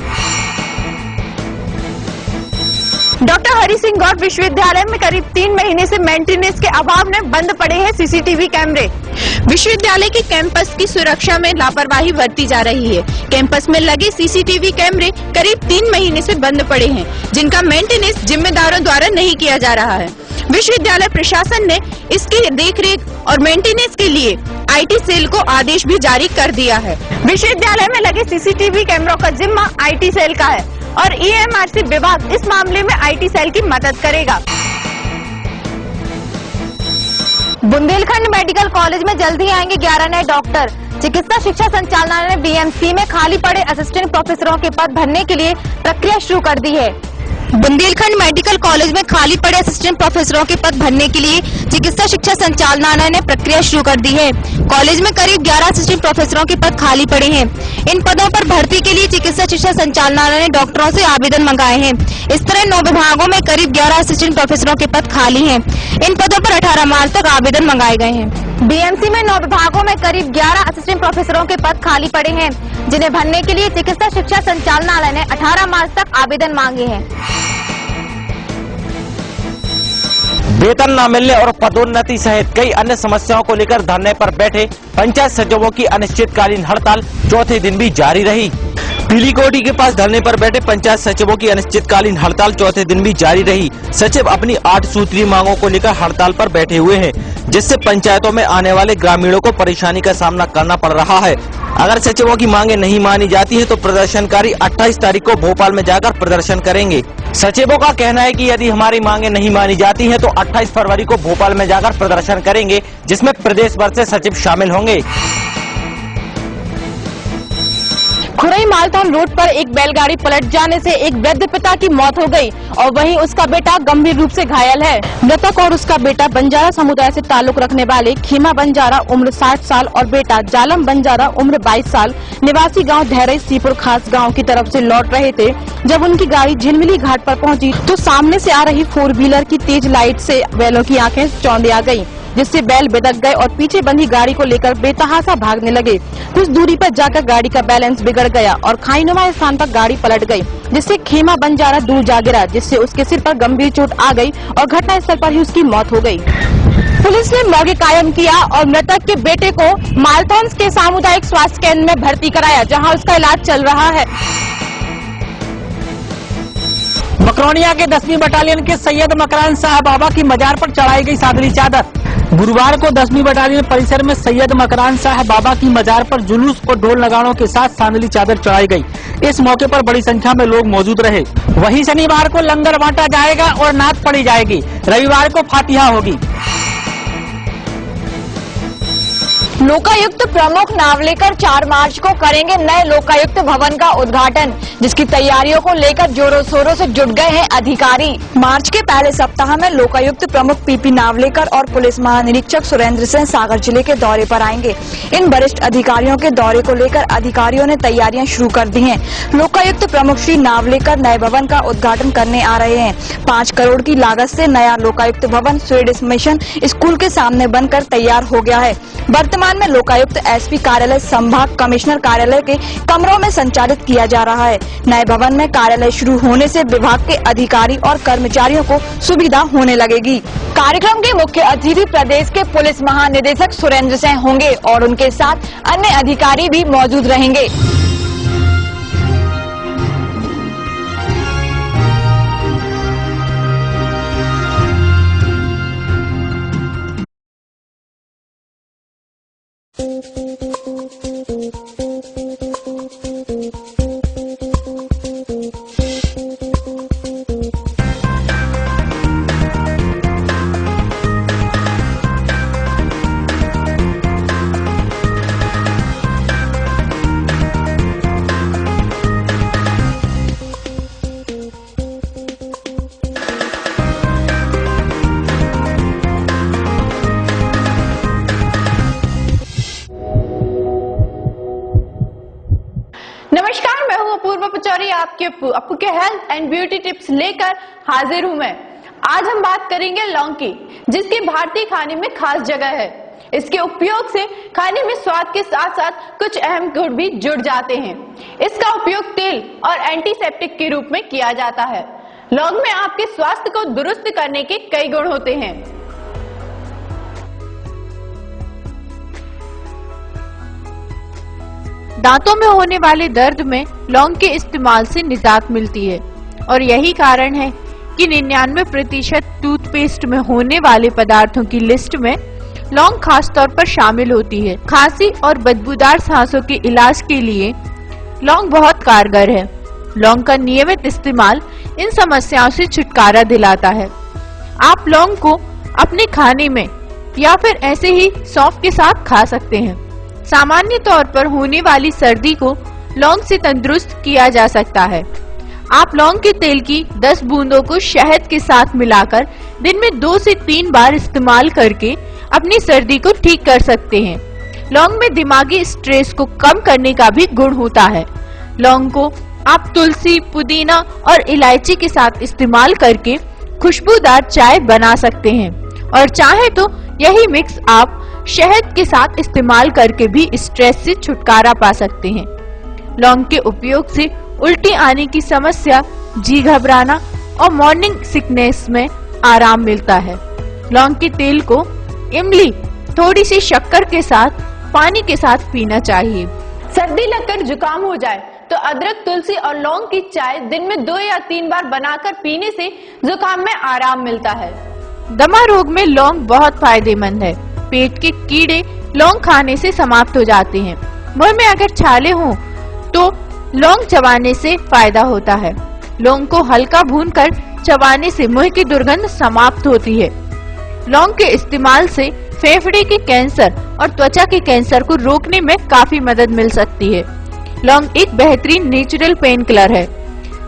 डॉक्टर हरि सिंह गौड़ विश्वविद्यालय में करीब 3 महीने से मेंटेनेंस के अभाव में बंद पड़े हैं CCTV कैमरे। विश्वविद्यालय के कैंपस की सुरक्षा में लापरवाही बरती जा रही है। कैंपस में लगे CCTV कैमरे करीब 3 महीने से बंद पड़े हैं, जिनका मेंटेनेंस जिम्मेदारों द्वारा नहीं किया जा रहा है। विश्वविद्यालय प्रशासन ने इसकी देखरेख और मेंटेनेंस के लिए IT सेल को आदेश भी जारी कर दिया है। विश्वविद्यालय में लगे CCTV कैमरों का जिम्मा IT सेल का है और EMRC विभाग इस मामले में IT सेल की मदद करेगा। बुंदेलखंड मेडिकल कॉलेज में जल्दी आएंगे 11 नए डॉक्टर। चिकित्सा शिक्षा संचालनालय ने BMC में खाली पड़े असिस्टेंट प्रोफेसरों के पद भरने के लिए प्रक्रिया शुरू कर दी है। बुंदेलखंड मेडिकल कॉलेज में खाली पड़े असिस्टेंट प्रोफेसरों के पद भरने के लिए चिकित्सा शिक्षा संचालनालय ने प्रक्रिया शुरू कर दी है। कॉलेज में करीब 11 असिस्टेंट प्रोफेसरों के पद खाली पड़े हैं। इन पदों पर भर्ती के लिए चिकित्सा शिक्षा संचालनालय ने डॉक्टरों से आवेदन मंगाए हैं। इस तरह 9 विभागों में करीब 11 असिस्टेंट प्रोफेसरों के पद खाली हैं। इन पदों पर 18 मार्च तक आवेदन मंगाए गए हैं। BMC में 9 विभागों में करीब 11 असिस्टेंट प्रोफेसरों के पद खाली पड़े हैं, जिन्हें भरने के लिए चिकित्सा शिक्षा संचालनालय ने 18 मार्च तक आवेदन मांगे हैं। वेतन न मिलने और पदोन्नति सहित कई अन्य समस्याओं को लेकर धरने पर बैठे पंचायत सचिवों की अनिश्चितकालीन हड़ताल चौथे दिन भी जारी रही। पीलीकोटी के पास धरने पर बैठे पंचायत सचिवों की अनिश्चितकालीन हड़ताल चौथे दिन भी जारी रही। सचिव अपनी 8 सूत्रीय मांगों को लेकर हड़ताल पर बैठे हुए हैं, जिससे पंचायतों में आने वाले ग्रामीणों को परेशानी का सामना करना पड़ रहा है। अगर सचिवों की मांगे नहीं मानी जाती है तो प्रदर्शनकारी 28 तारीख को भोपाल में जाकर प्रदर्शन करेंगे। सचिवों का कहना है कि यदि हमारी मांगे नहीं मानी जाती हैं तो 28 फरवरी को भोपाल में जाकर प्रदर्शन करेंगे, जिसमें प्रदेश भर से सचिव शामिल होंगे। खुरई वहीं मालथान रोड पर एक बैलगाड़ी पलट जाने से एक वृद्ध पिता की मौत हो गई और वहीं उसका बेटा गंभीर रूप से घायल है। मृतक और उसका बेटा बंजारा समुदाय से ताल्लुक रखने वाले खीमा बंजारा उम्र 60 साल और बेटा जालम बंजारा उम्र 22 साल निवासी गांव धैरई सीपुर खास गांव की तरफ से लौट रहे थे। जब उनकी गाड़ी झिलमिली घाट पर पहुंची तो सामने से आ रही 4 व्हीलर की तेज लाइट से बैलों की आंखें चौंधिया गयी, जिससे बैल बिदक गए और पीछे बंधी गाड़ी को लेकर बेतहाशा भागने लगे। कुछ दूरी पर जाकर गाड़ी का बैलेंस बिगड़ गया और खाईनुमा स्थान पर गाड़ी पलट गई, जिससे खेमा बंजारा दूर जा गिरा, जिससे उसके सिर पर गंभीर चोट आ गई और घटनास्थल पर ही उसकी मौत हो गई। पुलिस ने मौके कायम किया और मृतक के बेटे को मालथान के सामुदायिक स्वास्थ्य केंद्र में भर्ती कराया, जहाँ उसका इलाज चल रहा है। मकरोनिया के 10वीं बटालियन के सैयद मकरान साहब बाबा की मजार पर चढ़ाई गई सादली चादर। गुरुवार को 10वीं बटालियन परिसर में सैयद मकरान साहब बाबा की मजार पर जुलूस और ढोल नगाड़ों के साथ सांदली चादर चढ़ाई गई। इस मौके पर बड़ी संख्या में लोग मौजूद रहे। वहीं शनिवार को लंगर बांटा जाएगा और नात पढ़ी जाएगी। रविवार को फातिहा होगी। लोकायुक्त प्रमुख नावलेकर 4 मार्च को करेंगे नए लोकायुक्त भवन का उद्घाटन, जिसकी तैयारियों को लेकर जोरों शोरों से जुट गए हैं अधिकारी। मार्च के पहले सप्ताह में लोकायुक्त प्रमुख पीपी नावलेकर और पुलिस महानिरीक्षक सुरेंद्र सिंह सागर जिले के दौरे पर आएंगे। इन वरिष्ठ अधिकारियों के दौरे को लेकर अधिकारियों ने तैयारियां शुरू कर दी हैं। लोकायुक्त प्रमुख श्री नावलेकर नए भवन का उद्घाटन करने आ रहे हैं। 5 करोड़ की लागत से नया लोकायुक्त भवन स्वीडिश मिशन स्कूल के सामने बनकर तैयार हो गया है। वर्तमान में लोकायुक्त एसपी कार्यालय संभाग कमिश्नर कार्यालय के कमरों में संचालित किया जा रहा है। नए भवन में कार्यालय शुरू होने से विभाग के अधिकारी और कर्मचारियों को सुविधा होने लगेगी। कार्यक्रम के मुख्य अतिथि प्रदेश के पुलिस महानिदेशक सुरेंद्र सिंह होंगे और उनके साथ अन्य अधिकारी भी मौजूद रहेंगे। आपके हेल्थ एंड ब्यूटी टिप्स लेकर हाजिर हूं मैं। आज हम बात करेंगे लौंग की, जिसकी भारतीय खाने में खास जगह है। इसके उपयोग से खाने में स्वाद के साथ साथ कुछ अहम गुण भी जुड़ जाते हैं। इसका उपयोग तेल और एंटीसेप्टिक के रूप में किया जाता है। लौंग में आपके स्वास्थ्य को दुरुस्त करने के कई गुण होते हैं। दांतों में होने वाले दर्द में लौंग के इस्तेमाल से निजात मिलती है और यही कारण है कि 99% टूथपेस्ट में होने वाले पदार्थों की लिस्ट में लौंग खास तौर पर शामिल होती है। खांसी और बदबूदार सांसों के इलाज के लिए लौंग बहुत कारगर है। लौंग का नियमित इस्तेमाल इन समस्याओं से छुटकारा दिलाता है। आप लौंग को अपने खाने में या फिर ऐसे ही सौंफ के साथ खा सकते हैं। सामान्य तौर पर होने वाली सर्दी को लौंग से तंदुरुस्त किया जा सकता है। आप लौंग के तेल की 10 बूंदों को शहद के साथ मिलाकर दिन में 2 से 3 बार इस्तेमाल करके अपनी सर्दी को ठीक कर सकते हैं। लौंग में दिमागी स्ट्रेस को कम करने का भी गुण होता है। लौंग को आप तुलसी, पुदीना और इलायची के साथ इस्तेमाल करके खुशबूदार चाय बना सकते हैं और चाहे तो यही मिक्स आप शहद के साथ इस्तेमाल करके भी स्ट्रेस से छुटकारा पा सकते हैं। लौंग के उपयोग से उल्टी आने की समस्या, जी घबराना और मॉर्निंग सिकनेस में आराम मिलता है। लौंग के तेल को इमली, थोड़ी सी शक्कर के साथ पानी के साथ पीना चाहिए। सर्दी लगकर जुकाम हो जाए तो अदरक, तुलसी और लौंग की चाय दिन में 2 या 3 बार बनाकर पीने से जुकाम में आराम मिलता है। दमा रोग में लौंग बहुत फायदेमंद है। पेट के कीड़े लौंग खाने से समाप्त हो जाते हैं। मुंह में अगर छाले हों तो लौंग चबाने से फायदा होता है। लौंग को हल्का भूनकर चबाने से मुंह की दुर्गंध समाप्त होती है। लौंग के इस्तेमाल से फेफड़े के कैंसर और त्वचा के कैंसर को रोकने में काफी मदद मिल सकती है। लौंग एक बेहतरीन नेचुरल पेन किलर है।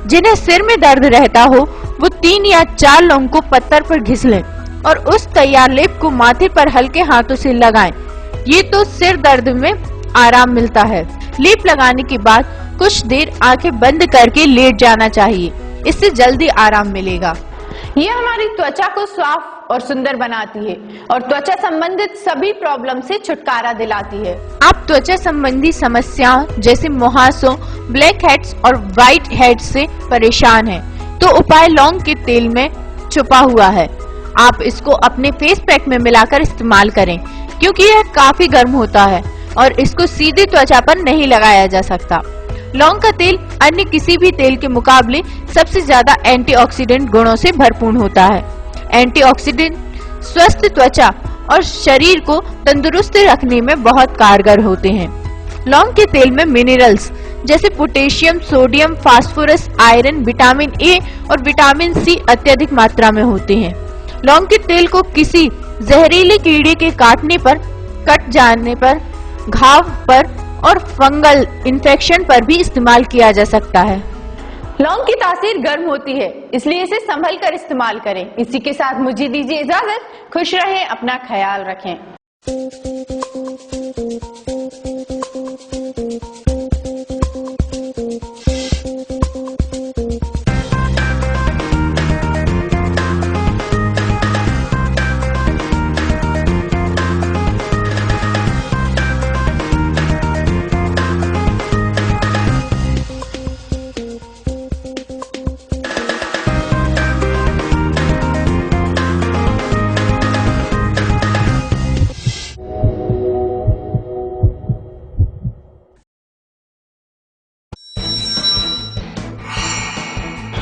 जिन्हें सिर में दर्द रहता हो वो 3 या 4 लौंग को पत्थर पर घिस लें और उस तैयार लेप को माथे पर हल्के हाथों से लगाएं। ये तो सिर दर्द में आराम मिलता है। लेप लगाने के बाद कुछ देर आंखें बंद करके लेट जाना चाहिए, इससे जल्दी आराम मिलेगा। ये हमारी त्वचा को साफ और सुंदर बनाती है और त्वचा संबंधित सभी प्रॉब्लम से छुटकारा दिलाती है। आप त्वचा संबंधी समस्याओं जैसे मुहासों, ब्लैक हेड्स और व्हाइट हेड्स से परेशान हैं, तो उपाय लौंग के तेल में छुपा हुआ है। आप इसको अपने फेस पैक में मिलाकर इस्तेमाल करें, क्योंकि यह काफी गर्म होता है और इसको सीधे त्वचा पर नहीं लगाया जा सकता। लौंग का तेल अन्य किसी भी तेल के मुकाबले सबसे ज्यादा एंटीऑक्सीडेंट गुणों से भरपूर होता है। एंटीऑक्सीडेंट स्वस्थ त्वचा और शरीर को तंदुरुस्त रखने में बहुत कारगर होते हैं। लौंग के तेल में मिनरल्स जैसे potassium, sodium, phosphorus, iron, vitamin A और विटामिन सी अत्यधिक मात्रा में होते हैं। लौंग के तेल को किसी जहरीले कीड़े के काटने पर, कट जाने पर, घाव पर और फंगल इन्फेक्शन पर भी इस्तेमाल किया जा सकता है। लौंग की तासीर गर्म होती है, इसलिए इसे संभल कर इस्तेमाल करें। इसी के साथ मुझे दीजिए इजाजत। खुश रहें, अपना ख्याल रखें।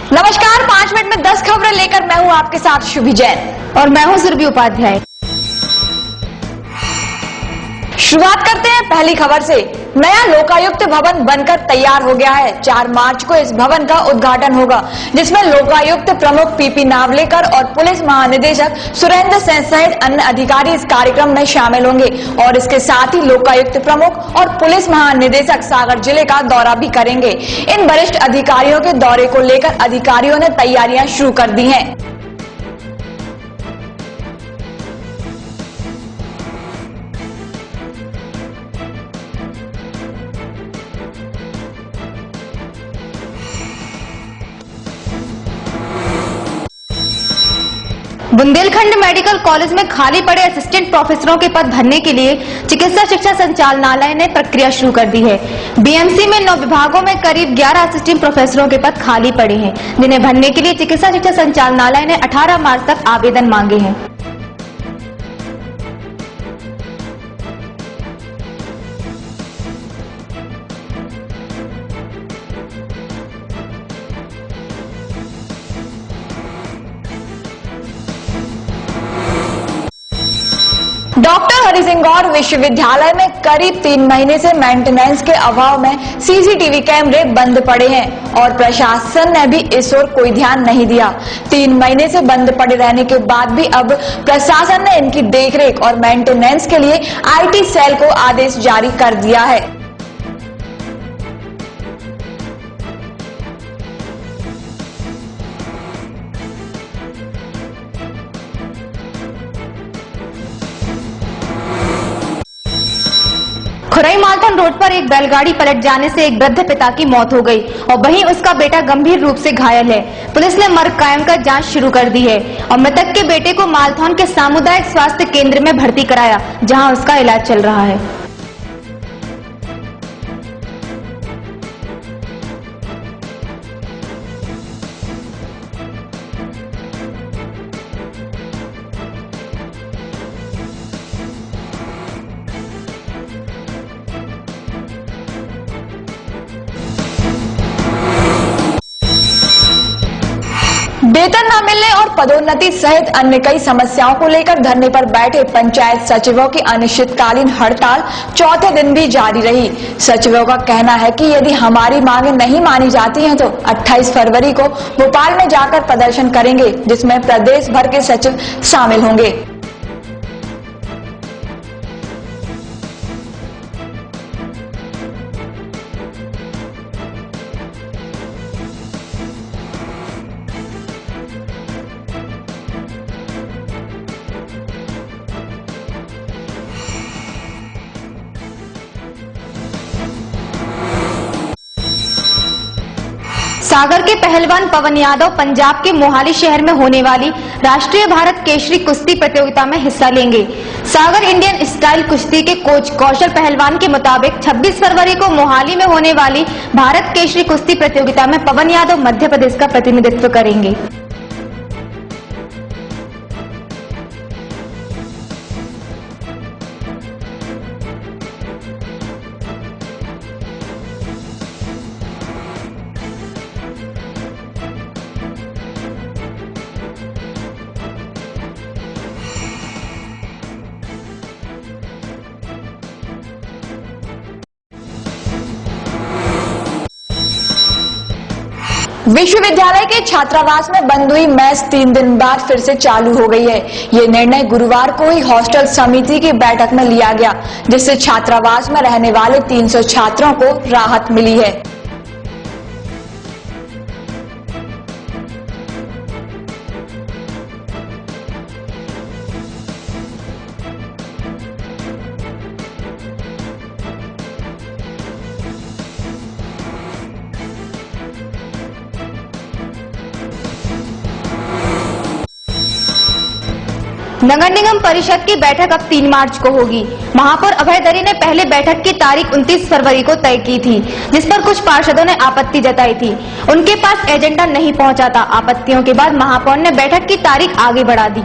नमस्कार, 5 मिनट में 10 खबरें लेकर मैं हूं आपके साथ शुभी जैन और मैं हूं सुरभि उपाध्याय। शुरुआत करते हैं पहली खबर से। नया लोकायुक्त भवन बनकर तैयार हो गया है। 4 मार्च को इस भवन का उद्घाटन होगा, जिसमें लोकायुक्त प्रमुख पीपी नावलेकर और पुलिस महानिदेशक सुरेंद्र सिंह सहित अन्य अधिकारी इस कार्यक्रम में शामिल होंगे और इसके साथ ही लोकायुक्त प्रमुख और पुलिस महानिदेशक सागर जिले का दौरा भी करेंगे। इन वरिष्ठ अधिकारियों के दौरे को लेकर अधिकारियों ने तैयारियां शुरू कर दी हैं। बुंदेलखंड मेडिकल कॉलेज में खाली पड़े असिस्टेंट प्रोफेसरों के पद भरने के लिए चिकित्सा शिक्षा संचालनालय ने प्रक्रिया शुरू कर दी है। बीएमसी में 9 विभागों में करीब 11 असिस्टेंट प्रोफेसरों के पद खाली पड़े हैं, जिन्हें भरने के लिए चिकित्सा शिक्षा संचालनालय ने 18 मार्च तक आवेदन मांगे हैं। डॉक्टर हरिसिंह गौर विश्वविद्यालय में करीब 3 महीने से मेंटेनेंस के अभाव में सीसीटीवी कैमरे बंद पड़े हैं और प्रशासन ने भी इस ओर कोई ध्यान नहीं दिया। 3 महीने से बंद पड़े रहने के बाद भी अब प्रशासन ने इनकी देखरेख और मेंटेनेंस के लिए आईटी सेल को आदेश जारी कर दिया है। खुरई मालथन रोड पर एक बैलगाड़ी पलट जाने से एक वृद्ध पिता की मौत हो गई और वहीं उसका बेटा गंभीर रूप से घायल है। पुलिस ने मर्ग कायम कर जांच शुरू कर दी है और मृतक के बेटे को मालथन के सामुदायिक स्वास्थ्य केंद्र में भर्ती कराया, जहां उसका इलाज चल रहा है। वेतन न मिलने और पदोन्नति सहित अन्य कई समस्याओं को लेकर धरने पर बैठे पंचायत सचिवों की अनिश्चितकालीन हड़ताल चौथे दिन भी जारी रही। सचिवों का कहना है कि यदि हमारी मांगें नहीं मानी जाती हैं तो 28 फरवरी को भोपाल में जाकर प्रदर्शन करेंगे, जिसमें प्रदेश भर के सचिव शामिल होंगे। सागर के पहलवान पवन यादव पंजाब के मोहाली शहर में होने वाली राष्ट्रीय भारत केसरी कुश्ती प्रतियोगिता में हिस्सा लेंगे। सागर इंडियन स्टाइल कुश्ती के कोच कौशल पहलवान के मुताबिक 26 फरवरी को मोहाली में होने वाली भारत केसरी कुश्ती प्रतियोगिता में पवन यादव मध्य प्रदेश का प्रतिनिधित्व करेंगे। विश्वविद्यालय के छात्रावास में बंद हुई मेस 3 दिन बाद फिर से चालू हो गई है। ये निर्णय गुरुवार को ही हॉस्टल समिति की बैठक में लिया गया, जिससे छात्रावास में रहने वाले 300 छात्रों को राहत मिली है। नगर निगम परिषद की बैठक अब 3 मार्च को होगी। महापौर अभय दरी ने पहले बैठक की तारीख 29 फरवरी को तय की थी, जिस पर कुछ पार्षदों ने आपत्ति जताई थी। उनके पास एजेंडा नहीं पहुंचा था। आपत्तियों के बाद महापौर ने बैठक की तारीख आगे बढ़ा दी।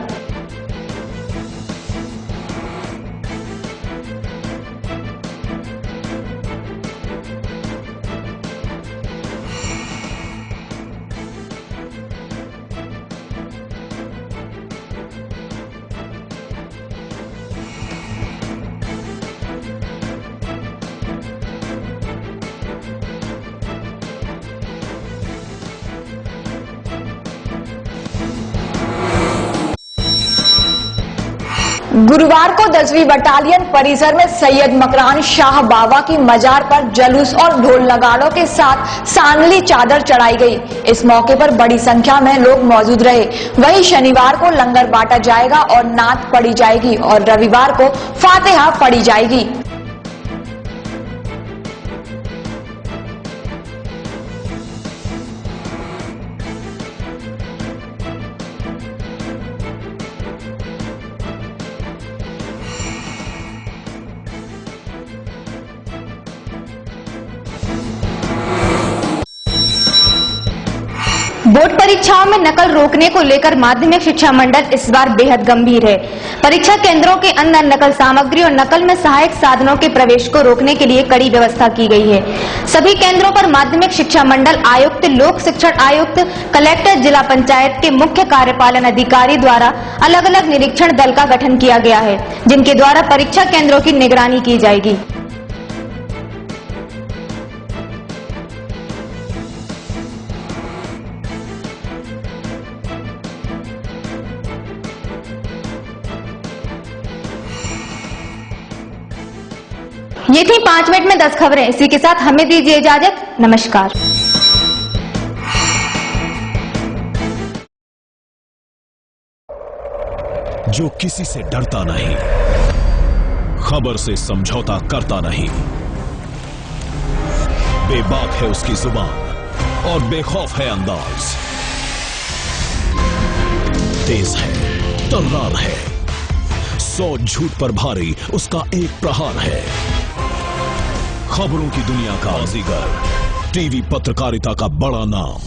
गुरुवार को 10वीं बटालियन परिसर में सैयद मकरान शाह बाबा की मजार पर जुलूस और ढोल नगाड़ों के साथ सांगली चादर चढ़ाई गई। इस मौके पर बड़ी संख्या में लोग मौजूद रहे। वहीं शनिवार को लंगर बांटा जाएगा और नात पढ़ी जाएगी और रविवार को फातिहा पढ़ी जाएगी। बोर्ड परीक्षाओं में नकल रोकने को लेकर माध्यमिक शिक्षा मंडल इस बार बेहद गंभीर है। परीक्षा केंद्रों के अंदर नकल सामग्री और नकल में सहायक साधनों के प्रवेश को रोकने के लिए कड़ी व्यवस्था की गई है। सभी केंद्रों पर माध्यमिक शिक्षा मंडल आयुक्त, लोक शिक्षण आयुक्त, कलेक्टर, जिला पंचायत के मुख्य कार्यपालन अधिकारी द्वारा अलग अलग निरीक्षण दल का गठन किया गया है, जिनके द्वारा परीक्षा केंद्रों की निगरानी की जाएगी। ये थी 5 मिनट में 10 खबरें। इसी के साथ हमें दीजिए इजाजत। नमस्कार। जो किसी से डरता नहीं, खबर से समझौता करता नहीं, बेबाक है उसकी जुबान और बेखौफ है अंदाज, तेज है, तर्रार है, 100 झूठ पर भारी उसका एक प्रहार है। खबरों की दुनिया का बाजीगर, टीवी पत्रकारिता का बड़ा नाम,